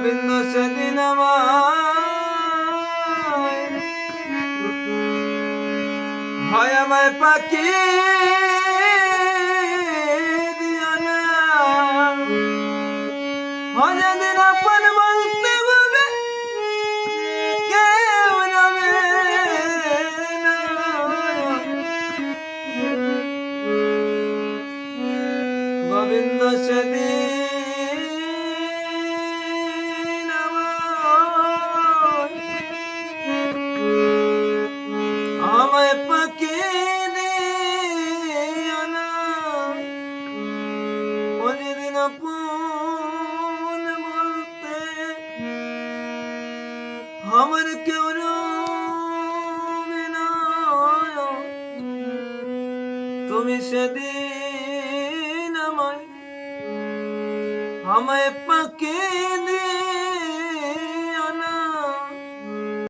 গোবিন্দ সেদিন হয় আমায় পাখি দিও না, হয় যেদিন আপন বলতে হবে কেউ রবে না। গোবিন্দ সেদিন আমায় পাখি দিও না, ও যেদিন আপন বলতে আমার কেউ